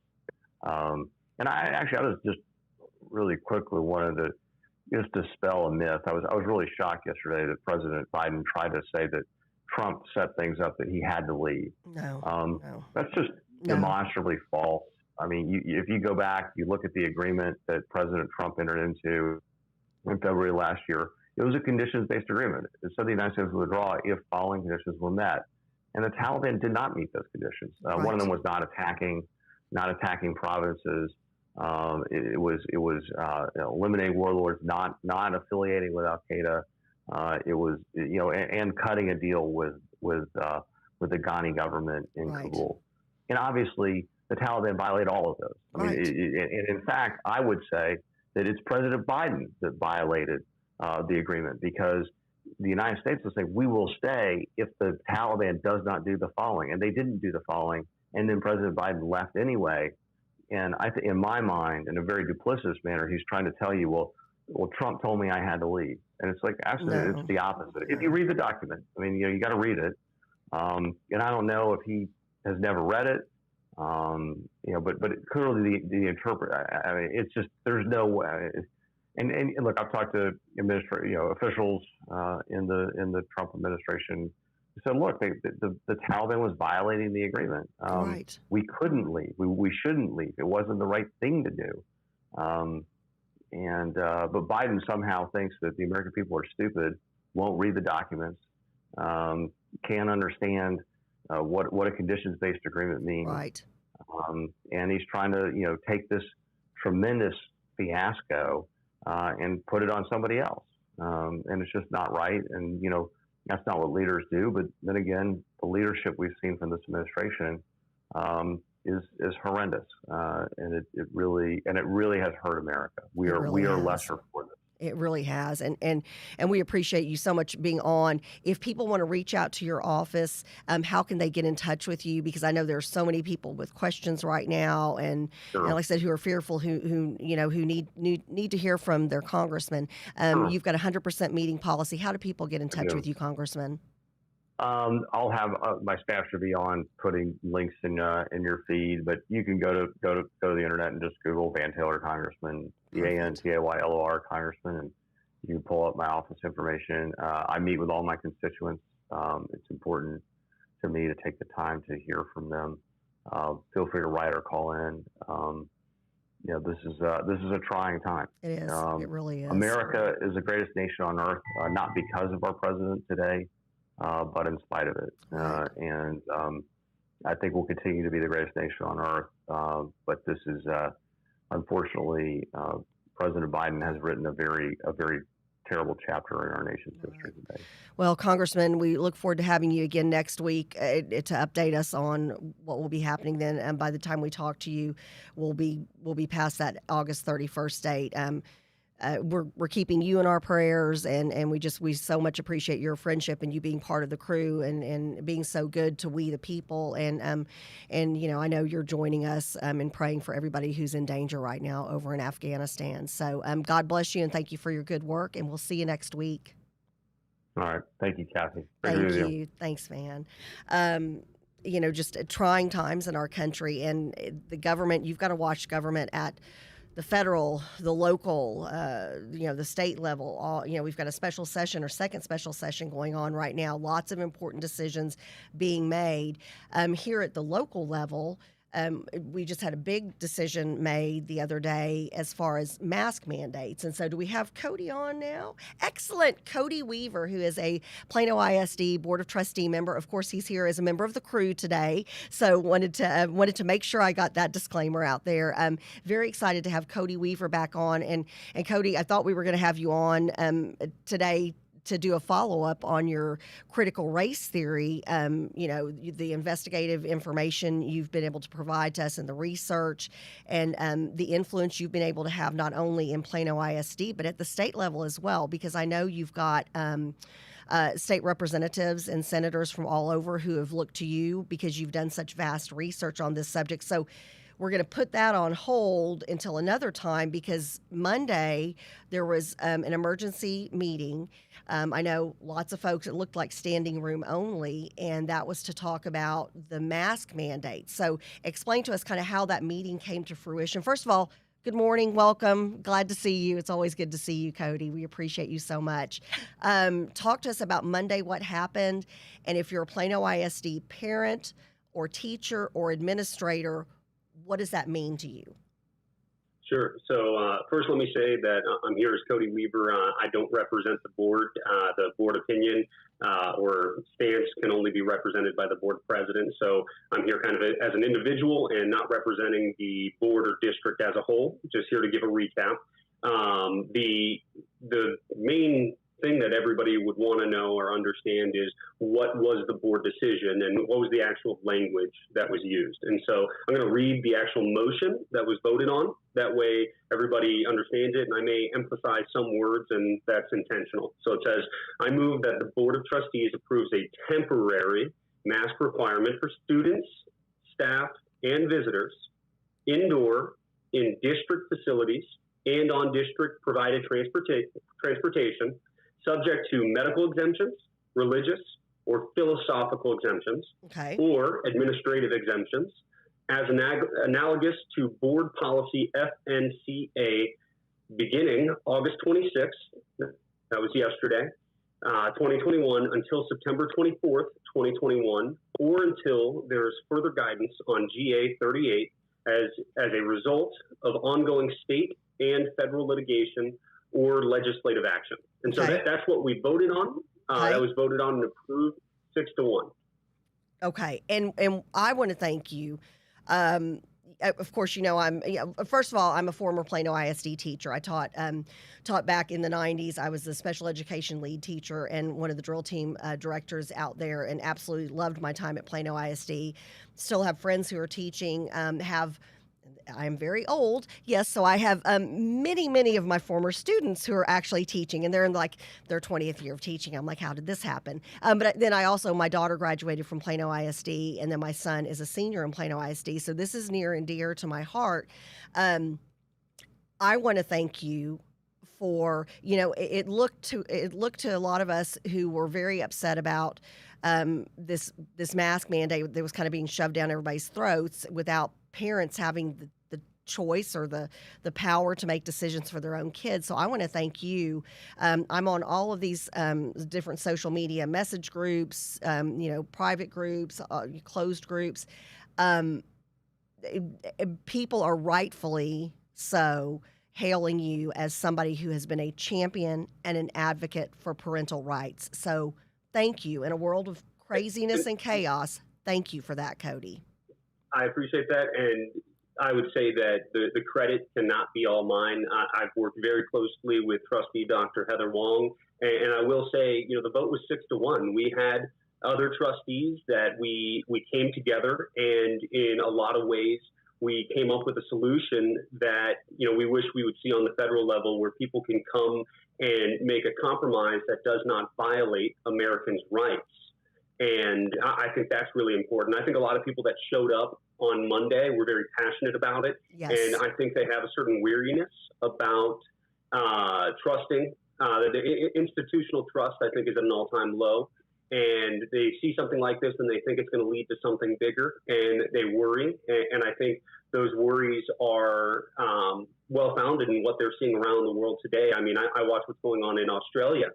And I was just really quickly wanted to just dispel a myth. I was really shocked yesterday that President Biden tried to say that Trump set things up that he had to leave. No. That's just demonstrably false. If you go back, you look at the agreement that President Trump entered into in February last year, it was a conditions-based agreement. It said the United States would withdraw if following conditions were met. And the Taliban did not meet those conditions. One of them was not attacking provinces. It was eliminating warlords, not affiliating with Al Qaeda. It was and cutting a deal with the Ghani government in Kabul. And obviously, the Taliban violated all of those. And in fact, I would say that it's President Biden that violated the agreement, because the United States was saying we will stay if the Taliban does not do the following, and they didn't do the following, and then President Biden left anyway. And I think, in my mind, in a very duplicitous manner, he's trying to tell you, well, Trump told me I had to leave, and it's like absolutely, it's the opposite. If you read the document, you got to read it. And I don't know if he has never read it, but clearly the interpret. It's just there's no way. and look, I've talked to officials in the Trump administration who said, look, the Taliban was violating the agreement. Right. We couldn't leave. We shouldn't leave. It wasn't the right thing to do. But Biden somehow thinks that the American people are stupid, won't read the documents, can't understand what a conditions-based agreement means. Right. And he's trying to, take this tremendous fiasco and put it on somebody else. And it's just not right. And, that's not what leaders do. But then again, the leadership we've seen from this administration is horrendous. And it really has hurt America. We are lesser for this. It really has. And we appreciate you so much being on. If people want to reach out to your office, how can they get in touch with you? Because I know there are so many people with questions right now, and, Sure. like I said, who are fearful, who need to hear from their congressman. Sure. You've got a 100% meeting policy. How do people get in touch with you, Congressman? I'll have my staff should be on putting links in your feed, but you can go to the internet and just Google Van Taylor Congressman, Vantaylor Congressman, and you can pull up my office information. I meet with all my constituents. It's important to me to take the time to hear from them. Feel free to write or call in. This is a trying time. It is. It really is. America is the greatest nation on earth, not because of our president today, but in spite of it. And I think we'll continue to be the greatest nation on earth. But this is, unfortunately, President Biden has written a very terrible chapter in our nation's history today. Well, Congressman, we look forward to having you again next week to update us on what will be happening then. And by the time we talk to you, we'll be past that August 31st date. We're keeping you in our prayers, and we so much appreciate your friendship and you being part of the crew and being so good to we the people. And I know you're joining us in praying for everybody who's in danger right now over in Afghanistan. So God bless you and thank you for your good work, and we'll see you next week. All right. Thank you, Kathy. Thank you. Thanks, Van. Just trying times in our country, and the government, you've got to watch government at the federal, the local, the state level. We've got a special session or second special session going on right now. Lots of important decisions being made. Here at the local level, we just had a big decision made the other day as far as mask mandates. And so do we have Cody on now? Excellent. Cody Weaver, who is a Plano ISD Board of Trustee member. Of course, he's here as a member of the crew today. So wanted to make sure I got that disclaimer out there. I'm very excited to have Cody Weaver back on. And Cody, I thought we were going to have you on today to do a follow-up on your critical race theory, the investigative information you've been able to provide to us in the research, and the influence you've been able to have not only in Plano ISD, but at the state level as well, because I know you've got state representatives and senators from all over who have looked to you because you've done such vast research on this subject. So we're going to put that on hold until another time, because Monday there was an emergency meeting. I know lots of folks, it looked like standing room only, and that was to talk about the mask mandate. So explain to us kind of how that meeting came to fruition. First of all, good morning. Welcome. Glad to see you. It's always good to see you, Cody. We appreciate you so much. Talk to us about Monday, what happened, and if you're a Plano ISD parent or teacher or administrator, what does that mean to you? Sure. So first, let me say that I'm here as Cody Weaver. I don't represent the board. The board opinion or stance can only be represented by the board president. So I'm here kind of as an individual and not representing the board or district as a whole. Just here to give a recap. The main thing that everybody would want to know or understand is what was the board decision and what was the actual language that was used. And so I'm going to read the actual motion that was voted on. That way everybody understands it, and I may emphasize some words, and that's intentional. So it says, I move that the Board of Trustees approves a temporary mask requirement for students, staff, and visitors indoor in district facilities and on district provided transportation, subject to medical exemptions, religious or philosophical exemptions, or administrative exemptions, as analogous to Board Policy FNCA beginning August 26th, that was yesterday, 2021, until September 24th, 2021, or until there is further guidance on GA 38 as a result of ongoing state and federal litigation or legislative action. And so that's what we voted on. That was voted on and approved 6-1. Okay. And I want to thank you. Of course, first of all, I'm a former Plano ISD teacher. I taught back in the 90s. I was the special education lead teacher and one of the drill team directors out there, and absolutely loved my time at Plano ISD. Still have friends who are teaching, I'm very old, yes, so I have many of my former students who are actually teaching, and they're in like their 20th year of teaching. I'm like, how did this happen? But then my daughter graduated from Plano ISD, and then my son is a senior in Plano ISD, so this is near and dear to my heart. I want to thank you for, it looked to a lot of us who were very upset about this mask mandate that was kind of being shoved down everybody's throats without parents having the choice or the power to make decisions for their own kids. So I want to thank you. I'm on all of these different social media message groups, private groups, closed groups. People are rightfully so hailing you as somebody who has been a champion and an advocate for parental rights. So thank you. In a world of craziness and chaos, thank you for that, Cody. I appreciate that, and I would say that the credit cannot be all mine. I've worked very closely with Trustee Dr. Heather Wong, and I will say, the vote was 6-1. We had other trustees that we came together, and in a lot of ways, we came up with a solution that we wish we would see on the federal level, where people can come and make a compromise that does not violate Americans' rights. And I think that's really important. I think a lot of people that showed up on Monday were very passionate about it. Yes. And I think they have a certain weariness about trusting. The institutional trust, I think, is at an all-time low. And they see something like this and they think it's going to lead to something bigger, and they worry. And I think those worries are well-founded in what they're seeing around the world today. I mean, I watch what's going on in Australia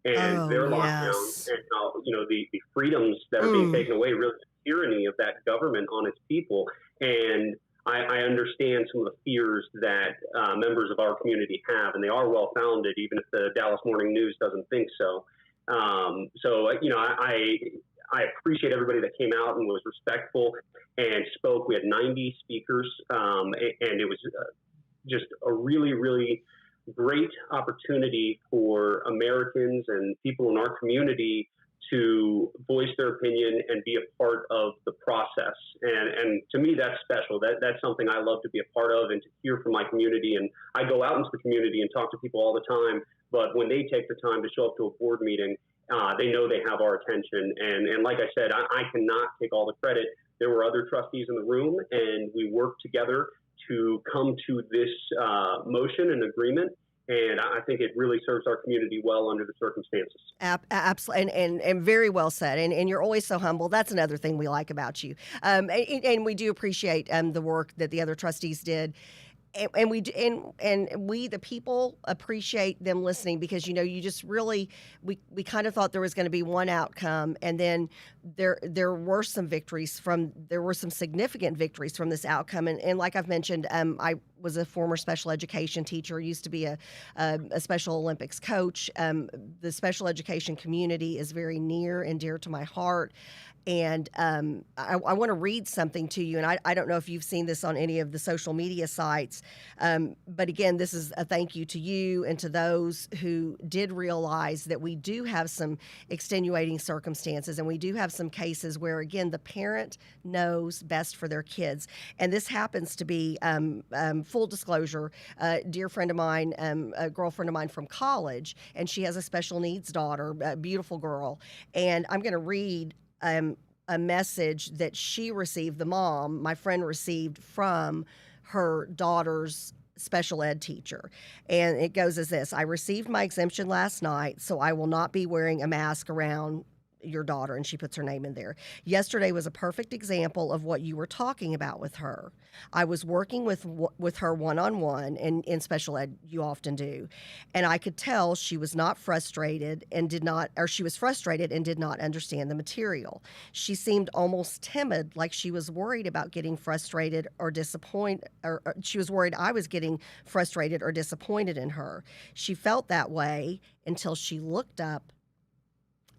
and their lockdowns, and how, the freedoms that are being taken away, really the tyranny of that government on its people. And I understand some of the fears that members of our community have, and they are well-founded, even if the Dallas Morning News doesn't think so. I appreciate everybody that came out and was respectful and spoke. We had 90 speakers, and it was just a really, really great opportunity for Americans and people in our community to voice their opinion and be a part of the process. And to me, that's special. That's something I love to be a part of and to hear from my community. And I go out into the community and talk to people all the time, but when they take the time to show up to a board meeting, they know they have our attention. And like I said, I cannot take all the credit. There were other trustees in the room, and we worked together to come to this motion and agreement. And I think it really serves our community well under the circumstances. Absolutely, and very well said. And you're always so humble. That's another thing we like about you. And we do appreciate the work that the other trustees did. And we the people appreciate them listening, because you just really we kind of thought there was going to be one outcome, and then there were some significant victories from this outcome, and like I've mentioned, I was a former special education teacher, used to be a Special Olympics coach. The special education community is very near and dear to my heart. And I want to read something to you, and I don't know if you've seen this on any of the social media sites, but again, this is a thank you to you and to those who did realize that we do have some extenuating circumstances, and we do have some cases where, again, the parent knows best for their kids. And this happens to be, full disclosure, a dear friend of mine, a girlfriend of mine from college, and she has a special needs daughter, a beautiful girl, and I'm going to read a message that she received, the mom, my friend, received from her daughter's special ed teacher. And it goes as this: I received my exemption last night, so I will not be wearing a mask around your daughter, and she puts her name in there. Yesterday was a perfect example of what you were talking about with her. I was working with her one-on-one, and in special ed, you often do, and I could tell she was not frustrated and she was frustrated and did not understand the material. She seemed almost timid, like she was worried about getting frustrated or disappointed, or she was worried I was getting frustrated or disappointed in her. She felt that way until she looked up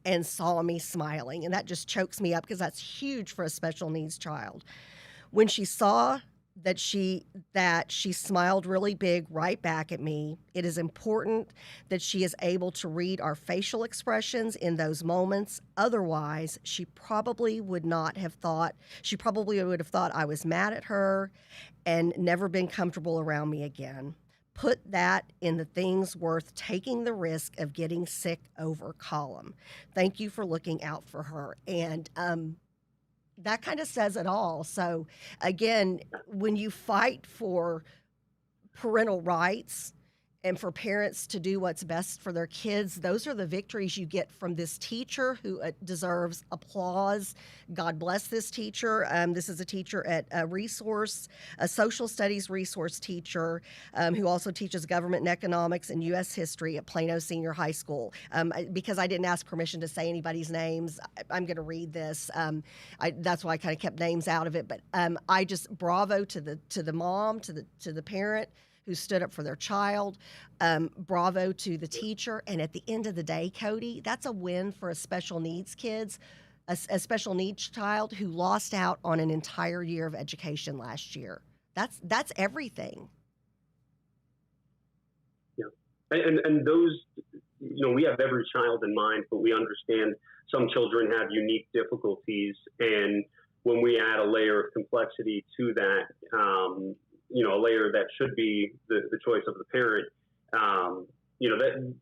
and saw me smiling. And that just chokes me up because that's huge for a special needs child. When she saw that she smiled really big right back at me, it is important that she is able to read our facial expressions in those moments. Otherwise, she probably would have thought I was mad at her and never been comfortable around me again. Put that in the things worth taking the risk of getting sick over column. Thank you for looking out for her. And that kind of says it all. So again, when you fight for parental rights and for parents to do what's best for their kids, those are the victories you get from this teacher who deserves applause. God bless this teacher. This is a teacher at a social studies resource teacher who also teaches government and economics and U.S. history at Plano Senior High School. Because I didn't ask permission to say anybody's names, I'm going to read this. That's why I kind of kept names out of it. But I just bravo to the mom, to the parent who stood up for their child. Bravo to the teacher. And at the end of the day, Cody, that's a win for a special needs special needs child who lost out on an entire year of education last year. That's everything. Yeah. And those, we have every child in mind, but we understand some children have unique difficulties. And when we add a layer of complexity to that, a layer that should be the choice of the parent,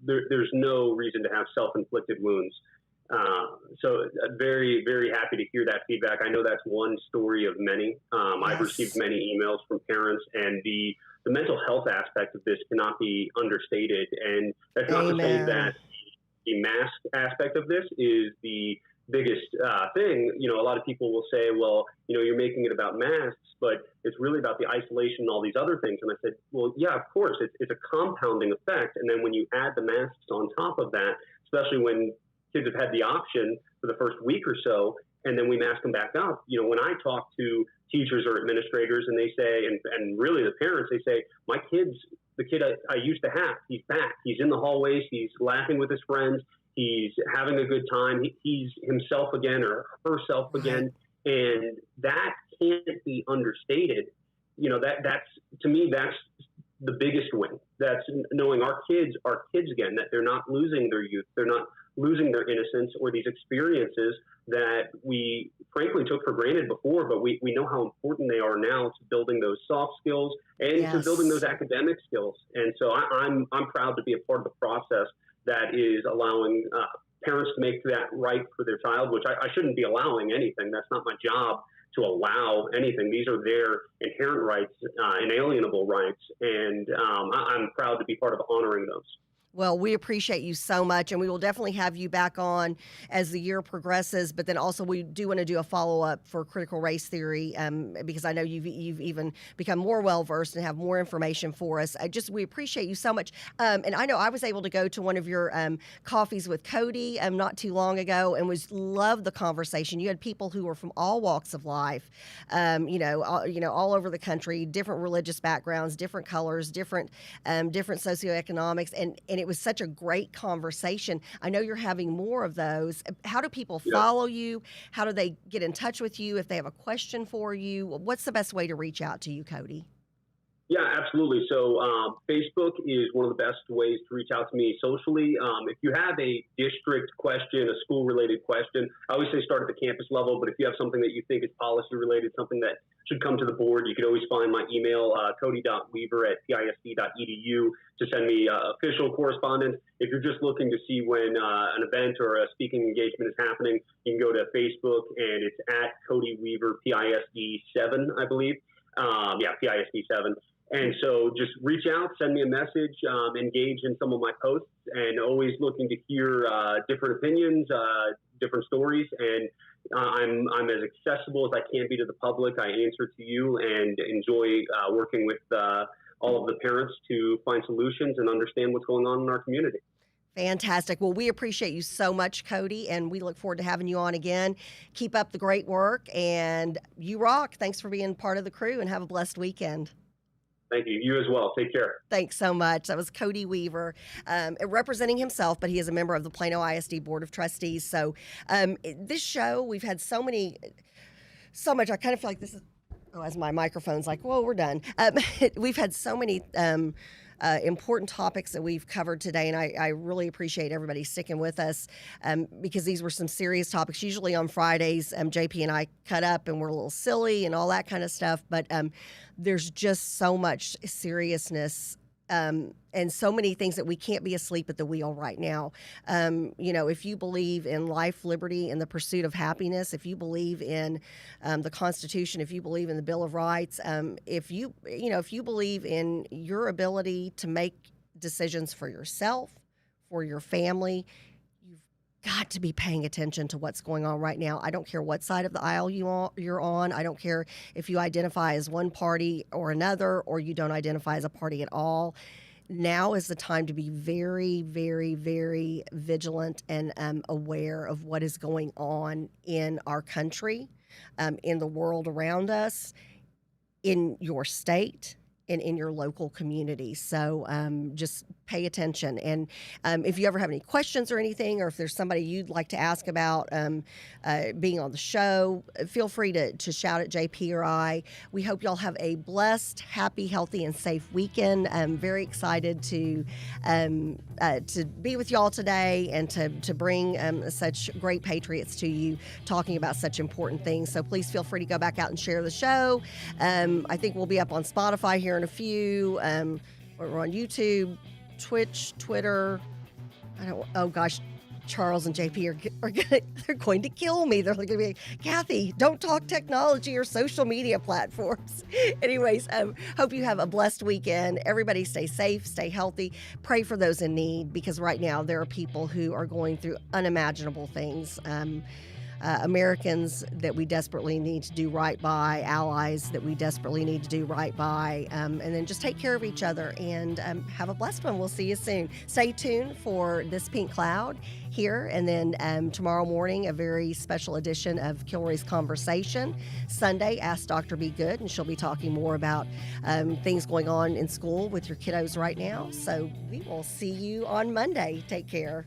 there's no reason to have self-inflicted wounds. So very, very happy to hear that feedback. I know that's one story of many. I've received many emails from parents, and the mental health aspect of this cannot be understated. And that's not to say that the mask aspect of this is the biggest thing. A lot of people will say, well, you're making it about masks, but it's really about the isolation and all these other things. And I said, well, yeah, of course, it's a compounding effect. And then when you add the masks on top of that, especially when kids have had the option for the first week or so, and then we mask them back up, when I talk to teachers or administrators and they say, and really the parents, they say, the kid I used to have, he's back. He's in the hallways. He's laughing with his friends. He's having a good time. He's himself again or herself again. And that can't be understated. That's, to me, that's the biggest win. That's knowing our kids are kids again, that they're not losing their youth. They're not losing their innocence or these experiences that we frankly took for granted before, but we know how important they are now to building those soft skills and to building those academic skills. And so I'm proud to be a part of the process that is allowing parents to make that right for their child, which I shouldn't be allowing anything. That's not my job to allow anything. These are their inherent rights, inalienable rights, and I'm proud to be part of honoring those. Well, we appreciate you so much, and we will definitely have you back on as the year progresses. But then also we do want to do a follow-up for critical race theory because I know you've even become more well-versed and have more information for us. We appreciate you so much. And I know I was able to go to one of your coffees with Cody not too long ago and loved the conversation. You had people who were from all walks of life, all over the country, different religious backgrounds, different colors, different socioeconomics, and it was such a great conversation. I know you're having more of those. How do people follow you? How do they get in touch with you if they have a question for you? What's the best way to reach out to you, Cody? Yeah, absolutely. So Facebook is one of the best ways to reach out to me socially. If you have a district question, a school-related question, I always say start at the campus level, but if you have something that you think is policy-related, something that should come to the board, you can always find my email, cody.weaver@pisd.edu, to send me official correspondence. If you're just looking to see when an event or a speaking engagement is happening, you can go to Facebook, and it's at Cody Weaver, PISD7, I believe. PISD7. And so just reach out, send me a message, engage in some of my posts, and always looking to hear different opinions, different stories, and I'm as accessible as I can be to the public. I answer to you and enjoy working with all of the parents to find solutions and understand what's going on in our community. Fantastic. Well, we appreciate you so much, Cody, and we look forward to having you on again. Keep up the great work, and you rock. Thanks for being part of the crew, and have a blessed weekend. Thank you. You as well. Take care. Thanks so much. That was Cody Weaver, representing himself, but he is a member of the Plano ISD Board of Trustees. So this show, we've had so much. I kind of feel like this is, as my microphone's like, whoa, we're done. We've had so many important topics that we've covered today, and I really appreciate everybody sticking with us because these were some serious topics. Usually on Fridays, JP and I cut up and we're a little silly and all that kind of stuff, but there's just so much seriousness and so many things that we can't be asleep at the wheel right now. If you believe in life, liberty, and the pursuit of happiness, if you believe in the Constitution, if you believe in the Bill of Rights, if you believe in your ability to make decisions for yourself, for your family, you've got to be paying attention to what's going on right now. I don't care what side of the aisle you're on. I don't care if you identify as one party or another, or you don't identify as a party at all. Now is the time to be very, very, very vigilant and aware of what is going on in our country, in the world around us, in your state, and in your local community. So just pay attention. And if you ever have any questions or anything, or if there's somebody you'd like to ask about being on the show, feel free to shout at JP or I. We hope y'all have a blessed, happy, healthy, and safe weekend. I'm very excited to be with y'all today and to bring such great patriots to you talking about such important things. So please feel free to go back out and share the show. I think we'll be up on Spotify here in a few. We're on YouTube, Twitch, Twitter. Oh gosh, Charles and JP they're going to kill me. They're going to be, Kathy, don't talk technology or social media platforms. Anyways, hope you have a blessed weekend. Everybody stay safe, stay healthy. Pray for those in need, because right now there are people who are going through unimaginable things. Americans that we desperately need to do right by, allies that we desperately need to do right by, and then just take care of each other and have a blessed one. We'll see you soon. Stay tuned for This Pink Cloud here, and then tomorrow morning, a very special edition of Kilroy's Conversation. Sunday, Ask Dr. Be Good, and she'll be talking more about things going on in school with your kiddos right now. So we will see you on Monday. Take care.